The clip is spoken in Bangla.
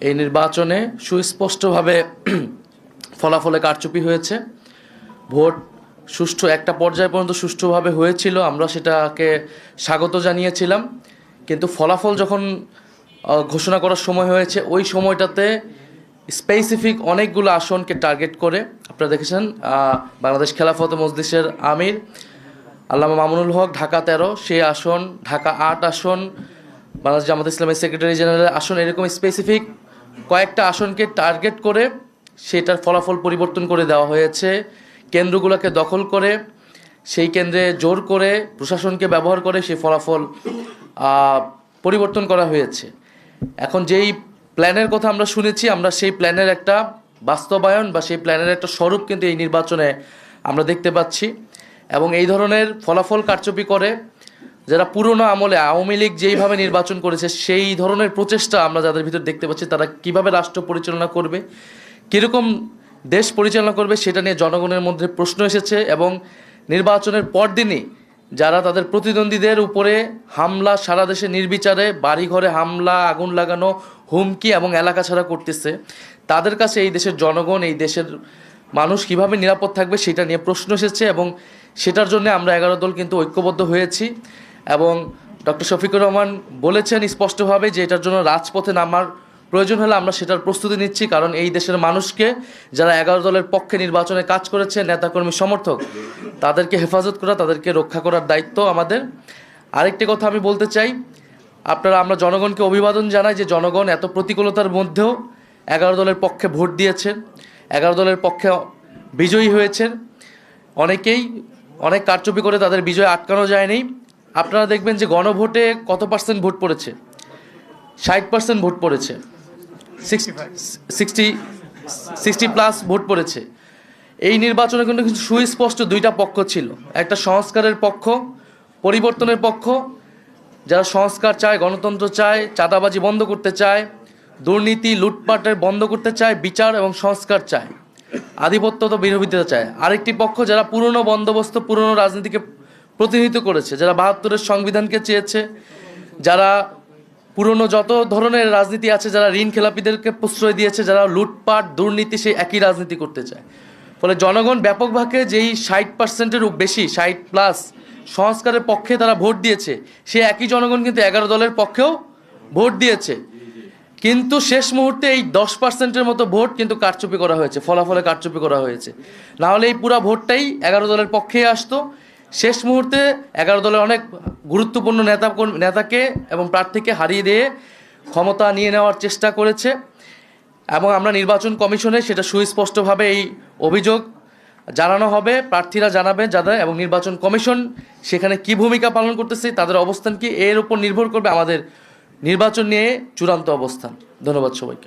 এই নির্বাচনে সুস্পষ্টভাবে ফলাফলে কারচুপি হয়েছে। ভোট সুষ্ঠু একটা পর্যায় পর্যন্ত সুষ্ঠুভাবে হয়েছিল, আমরা সেটাকে স্বাগত জানিয়েছিলাম। কিন্তু ফলাফল যখন ঘোষণা করার সময় হয়েছে, ওই সময়টাতে স্পেসিফিক অনেকগুলো আসনকে টার্গেট করে, আপনারা দেখেছেন বাংলাদেশ খেলাফত মজলিসের আমির আল্লামা মামুনুল হক ঢাকা 13, সেই আসন, ঢাকা 8 আসন, বাংলাদেশ জামাত ইসলামের সেক্রেটারি জেনারেলের আসন, এরকম স্পেসিফিক কয়েকটা আসনকে টার্গেট করে সেটার ফলাফল পরিবর্তন করে দেওয়া হয়েছে। কেন্দ্রগুলোকে দখল করে, সেই কেন্দ্রে জোর করে, প্রশাসনকে ব্যবহার করে সেই ফলাফল পরিবর্তন করা হয়েছে। এখন যেই প্ল্যানের কথা আমরা শুনেছি, আমরা সেই প্ল্যানের একটা বাস্তবায়ন বা সেই প্ল্যানের একটা স্বরূপ কিন্তু এই নির্বাচনে আমরা দেখতে পাচ্ছি। এবং এই ধরনের ফলাফল কারচুপি করে যারা পুরনো আমলে আওয়ামী লীগ যেইভাবে নির্বাচন করেছে, সেই ধরনের প্রচেষ্টা আমরা যাদের ভিতর দেখতে পাচ্ছি, তারা কিভাবে রাষ্ট্র পরিচালনা করবে, কীরকম দেশ পরিচালনা করবে, সেটা নিয়ে জনগণের মধ্যে প্রশ্ন এসেছে। এবং নির্বাচনের পরদিনই যারা তাদের প্রতিদ্বন্দ্বীদের উপরে হামলা, সারা দেশে নির্বিচারে বাড়িঘরে হামলা, আগুন লাগানো, হুমকি এবং এলাকা ছাড়া করতেছে, তাদের কাছে এই দেশের জনগণ, এই দেশের মানুষ কিভাবে নিরাপদ থাকবে সেটা নিয়ে প্রশ্ন এসেছে। এবং সেটার জন্য আমরা 11 দল কিন্তু ঐক্যবদ্ধ হয়েছি। এবং ডক্টর শফিকুর রহমান বলেছেন স্পষ্টভাবে যে এটার জন্য রাজপথে নামার প্রয়োজন হলে আমরা সেটার প্রস্তুতি নিচ্ছি। কারণ এই দেশের মানুষকে, যারা 11 দলের পক্ষে নির্বাচনে কাজ করেছে, নেতাকর্মী সমর্থক, তাদেরকে হেফাজত করা, তাদেরকে রক্ষা করার দায়িত্ব আমাদের। আরেকটি কথা আমি বলতে চাই, আমরা জনগণকে অভিবাদন জানাই যে জনগণ এত প্রতিকূলতার মধ্যেও 11 দলের পক্ষে ভোট দিয়েছেন, 11 দলের পক্ষে বিজয়ী হয়েছেন। অনেকেই অনেক কারচুপি করে তাদের বিজয় আটকানো যায়নি। আপনারা দেখবেন যে গণভোটে কত পার্সেন্ট ভোট পড়েছে, 60% ভোট পড়েছে, 60+ ভোট পড়েছে। এই নির্বাচনে কিন্তু কিছু সুস্পষ্ট দুইটা পক্ষ ছিল, একটা সংস্কারের পক্ষ, পরিবর্তনের পক্ষ, যারা সংস্কার চায়, গণতন্ত্র চায়, চাঁদাবাজি বন্ধ করতে চায়, দুর্নীতি লুটপাটের বন্ধ করতে চায়, বিচার এবং সংস্কার চায়, আধিপত্য তো বিরোধিতা চায়। আরেকটি পক্ষ যারা পুরনো বন্দোবস্ত, পুরনো রাজনীতিকে প্রতিনিধিত্ব করেছে, যারা 72-এর সংবিধানকে চেয়েছে, যারা পুরনো যত ধরনের রাজনীতি আছে, যারা ঋণ খেলাপিদেরকে প্রশ্রয় দিয়েছে, যারা লুটপাট দুর্নীতি, সেই একই রাজনীতি করতে চায়। ফলে জনগণ ব্যাপকভাবে যেই 60%-এর বেশি, 60+ সংস্কারের পক্ষে তারা ভোট দিয়েছে, সেই একই জনগণ কিন্তু 11 দলের পক্ষেও ভোট দিয়েছে। কিন্তু শেষ মুহূর্তে এই 10%-এর মতো ভোট কিন্তু কারচুপি করা হয়েছে, ফলাফলে কারচুপি করা হয়েছে। না হলে এই পুরো ভোটটাই 11 দলের পক্ষেই আসতো। শেষ মুহূর্তে 11 দলের অনেক গুরুত্বপূর্ণ নেতাকে এবং প্রার্থীকে হারিয়ে দিয়ে ক্ষমতা নিয়ে নেওয়ার চেষ্টা করেছে। এবং আমরা নির্বাচন কমিশনে সেটা সুস্পষ্টভাবে এই অভিযোগ জানানো হবে, প্রার্থীরা জানাবে যাদের, এবং নির্বাচন কমিশন সেখানে কি ভূমিকা পালন করতেছে, তাদের অবস্থান কি, এর উপর নির্ভর করবে আমাদের নির্বাচন নিয়ে চূড়ান্ত অবস্থান। ধন্যবাদ সবাইকে।